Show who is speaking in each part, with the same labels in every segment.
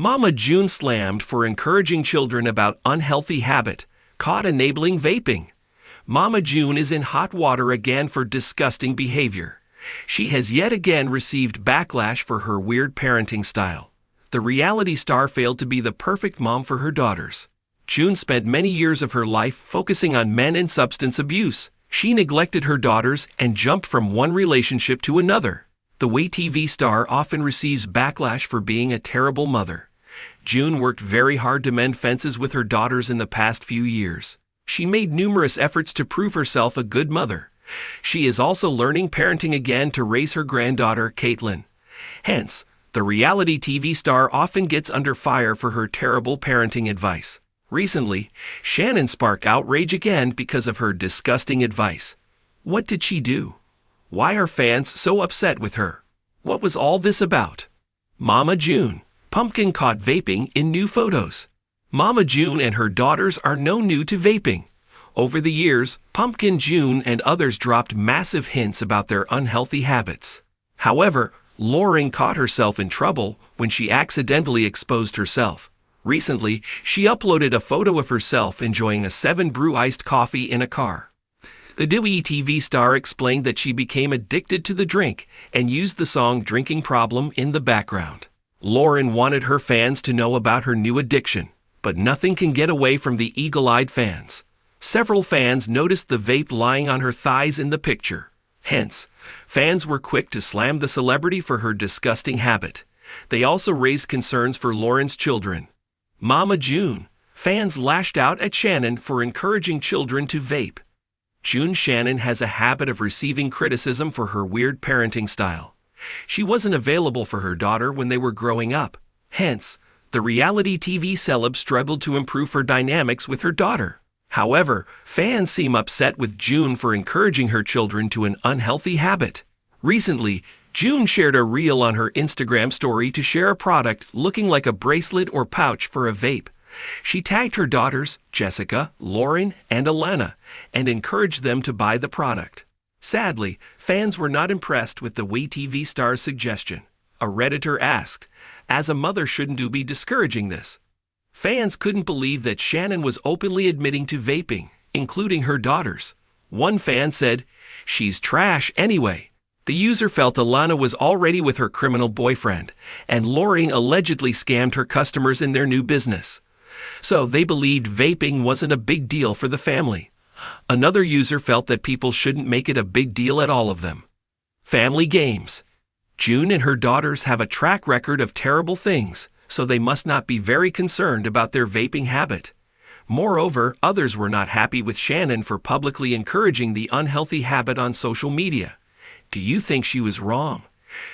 Speaker 1: Mama June slammed for encouraging children about unhealthy habit, caught enabling vaping. Mama June is in hot water again for disgusting behavior. She has yet again received backlash for her weird parenting style. The reality star failed to be the perfect mom for her daughters. June spent many years of her life focusing on men and substance abuse. She neglected her daughters and jumped from one relationship to another. The TV star often receives backlash for being a terrible mother. June worked very hard to mend fences with her daughters in the past few years. She made numerous efforts to prove herself a good mother. She is also learning parenting again to raise her granddaughter, Caitlin. Hence, the reality TV star often gets under fire for her terrible parenting advice. Recently, Shannon sparked outrage again because of her disgusting advice. What did she do? Why are fans so upset with her? What was all this about? Mama June. Pumpkin caught vaping in new photos. Mama June and her daughters are no new to vaping. Over the years, Pumpkin June and others dropped massive hints about their unhealthy habits. However, Lauren caught herself in trouble when she accidentally exposed herself. Recently, she uploaded a photo of herself enjoying a 7-brew iced coffee in a car. The TV star explained that she became addicted to the drink and used the song Drinking Problem in the background. Lauren wanted her fans to know about her new addiction, but nothing can get away from the eagle-eyed fans. Several fans noticed the vape lying on her thighs in the picture. Hence, fans were quick to slam the celebrity for her disgusting habit. They also raised concerns for Lauren's children. Mama June. Fans lashed out at Shannon for encouraging children to vape. June Shannon has a habit of receiving criticism for her weird parenting style. She wasn't available for her daughter when they were growing up. Hence, the reality TV celeb struggled to improve her dynamics with her daughter. However, fans seem upset with June for encouraging her children to an unhealthy habit. Recently, June shared a reel on her Instagram story to share a product looking like a bracelet or pouch for a vape. She tagged her daughters, Jessica, Lauren, and Alana, and encouraged them to buy the product. Sadly, fans were not impressed with the TV star's suggestion. A Redditor asked, "As a mother, shouldn't you be discouraging this?" Fans couldn't believe that Shannon was openly admitting to vaping, including her daughters. One fan said, "She's trash anyway." The user felt Alana was already with her criminal boyfriend, and Lauren allegedly scammed her customers in their new business. So they believed vaping wasn't a big deal for the family. Another user felt that people shouldn't make it a big deal at all of them. Family games. June and her daughters have a track record of terrible things, so they must not be very concerned about their vaping habit. Moreover, others were not happy with Shannon for publicly encouraging the unhealthy habit on social media. Do you think she was wrong?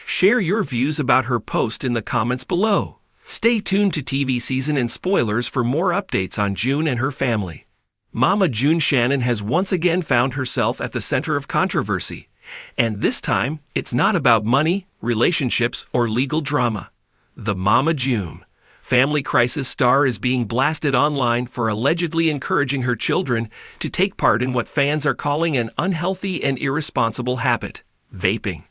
Speaker 1: Share your views about her post in the comments below. Stay tuned to TV season and spoilers for more updates on June and her family. Mama June Shannon has once again found herself at the center of controversy. And this time, it's not about money, relationships, or legal drama. The Mama June family crisis star is being blasted online for allegedly encouraging her children to take part in what fans are calling an unhealthy and irresponsible habit, vaping.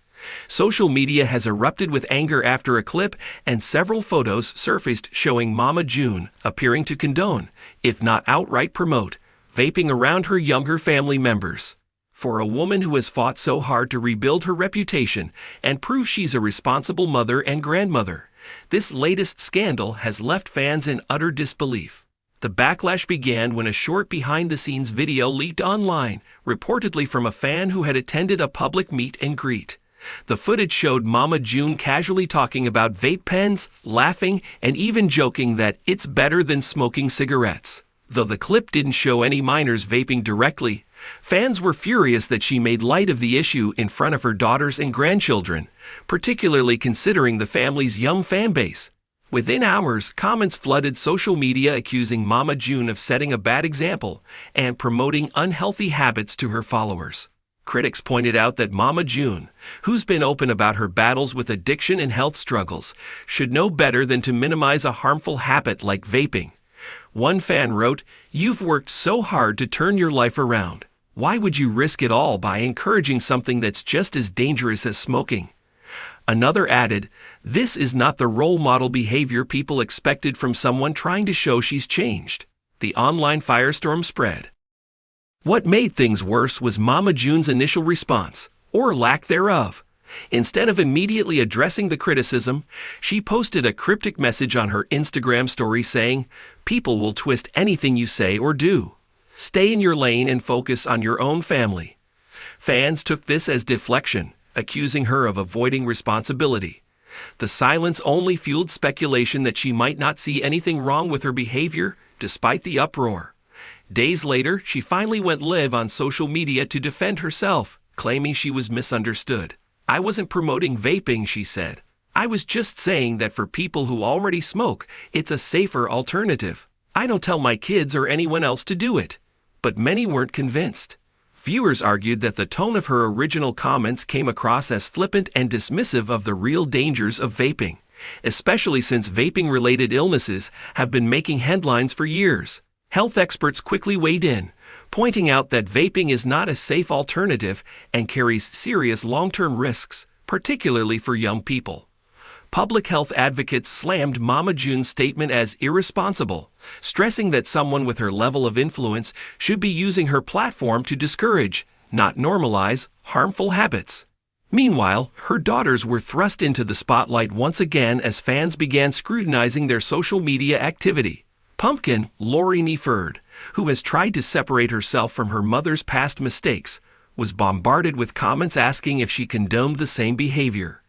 Speaker 1: Social media has erupted with anger after a clip and several photos surfaced showing Mama June appearing to condone, if not outright promote, vaping around her younger family members. For a woman who has fought so hard to rebuild her reputation and prove she's a responsible mother and grandmother, this latest scandal has left fans in utter disbelief. The backlash began when a short behind-the-scenes video leaked online, reportedly from a fan who had attended a public meet and greet. The footage showed Mama June casually talking about vape pens, laughing, and even joking that it's better than smoking cigarettes. Though the clip didn't show any minors vaping directly, fans were furious that she made light of the issue in front of her daughters and grandchildren, particularly considering the family's young fan base. Within hours, comments flooded social media accusing Mama June of setting a bad example and promoting unhealthy habits to her followers. Critics pointed out that Mama June, who's been open about her battles with addiction and health struggles, should know better than to minimize a harmful habit like vaping. One fan wrote, "You've worked so hard to turn your life around. Why would you risk it all by encouraging something that's just as dangerous as smoking?" Another added, This is not the role model behavior people expected from someone trying to show she's changed. The online firestorm spread. What made things worse was Mama June's initial response, or lack thereof. Instead of immediately addressing the criticism, she posted a cryptic message on her Instagram story saying, "People will twist anything you say or do. Stay in your lane and focus on your own family." Fans took this as deflection, accusing her of avoiding responsibility. The silence only fueled speculation that she might not see anything wrong with her behavior, despite the uproar. Days later, she finally went live on social media to defend herself, claiming she was misunderstood. "I wasn't promoting vaping," she said. "I was just saying that for people who already smoke, it's a safer alternative. I don't tell my kids or anyone else to do it." But many weren't convinced. Viewers argued that the tone of her original comments came across as flippant and dismissive of the real dangers of vaping, especially since vaping-related illnesses have been making headlines for years. Health experts quickly weighed in, pointing out that vaping is not a safe alternative and carries serious long-term risks, particularly for young people. Public health advocates slammed Mama June's statement as irresponsible, stressing that someone with her level of influence should be using her platform to discourage, not normalize, harmful habits. Meanwhile, her daughters were thrust into the spotlight once again as fans began scrutinizing their social media activity. Pumpkin, Lori Neiford, who has tried to separate herself from her mother's past mistakes, was bombarded with comments asking if she condoned the same behavior.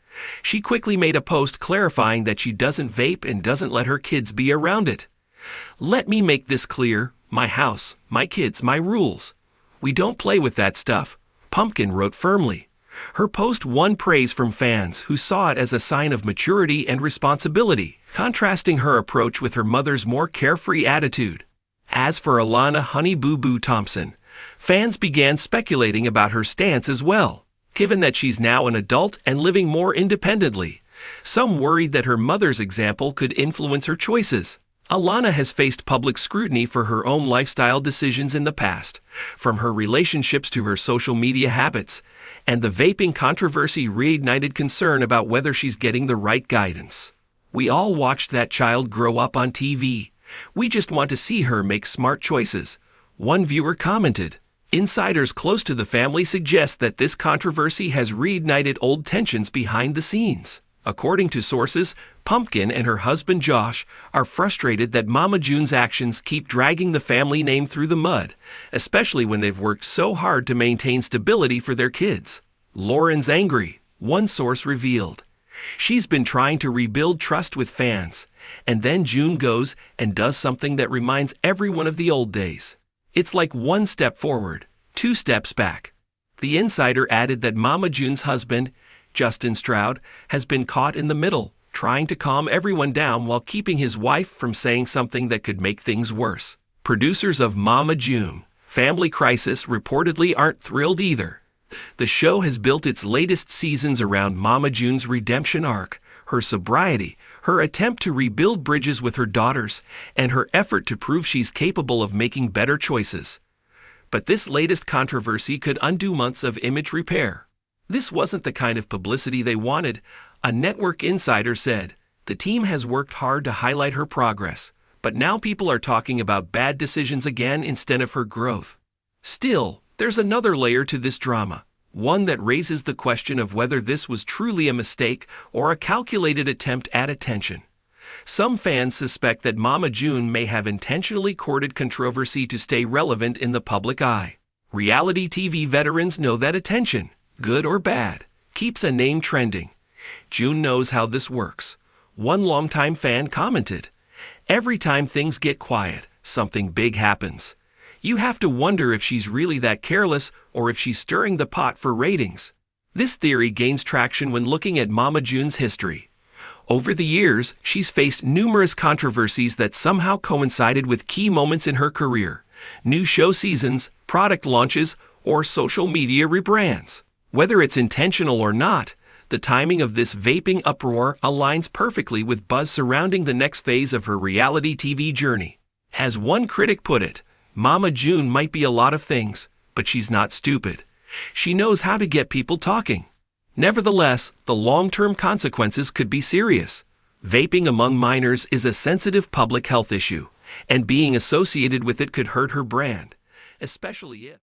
Speaker 1: She quickly made a post clarifying that she doesn't vape and doesn't let her kids be around it. "Let me make this clear: my house, my kids, my rules. We don't play with that stuff," Pumpkin wrote firmly. Her post won praise from fans who saw it as a sign of maturity and responsibility, contrasting her approach with her mother's more carefree attitude. As for Alana "Honey Boo Boo" Thompson, fans began speculating about her stance as well. Given that she's now an adult and living more independently, some worried that her mother's example could influence her choices. Alana has faced public scrutiny for her own lifestyle decisions in the past, from her relationships to her social media habits, and the vaping controversy reignited concern about whether she's getting the right guidance. "We all watched that child grow up on TV. We just want to see her make smart choices," one viewer commented. Insiders close to the family suggest that this controversy has reignited old tensions behind the scenes. According to sources, Pumpkin and her husband Josh are frustrated that Mama June's actions keep dragging the family name through the mud, especially when they've worked so hard to maintain stability for their kids. "Lauren's angry," one source revealed. "She's been trying to rebuild trust with fans, and then June goes and does something that reminds everyone of the old days. It's like one step forward, two steps back." The insider added that Mama June's husband, Justin Stroud, has been caught in the middle, trying to calm everyone down while keeping his wife from saying something that could make things worse. Producers of Mama June: Family Crisis reportedly aren't thrilled either. The show has built its latest seasons around Mama June's redemption arc, her sobriety, her attempt to rebuild bridges with her daughters, and her effort to prove she's capable of making better choices. But this latest controversy could undo months of image repair. "This wasn't the kind of publicity they wanted," a network insider said. "The team has worked hard to highlight her progress, but now people are talking about bad decisions again instead of her growth." Still, there's another layer to this drama, one that raises the question of whether this was truly a mistake or a calculated attempt at attention. Some fans suspect that Mama June may have intentionally courted controversy to stay relevant in the public eye. Reality TV veterans know that attention, good or bad, keeps a name trending. "June knows how this works," one longtime fan commented. "Every time things get quiet, something big happens. You have to wonder if she's really that careless or if she's stirring the pot for ratings." This theory gains traction when looking at Mama June's history. Over the years, she's faced numerous controversies that somehow coincided with key moments in her career: new show seasons, product launches, or social media rebrands. Whether it's intentional or not, the timing of this vaping uproar aligns perfectly with buzz surrounding the next phase of her reality TV journey. As one critic put it, "Mama June might be a lot of things, but she's not stupid. She knows how to get people talking." Nevertheless, the long-term consequences could be serious. Vaping among minors is a sensitive public health issue, and being associated with it could hurt her brand, especially if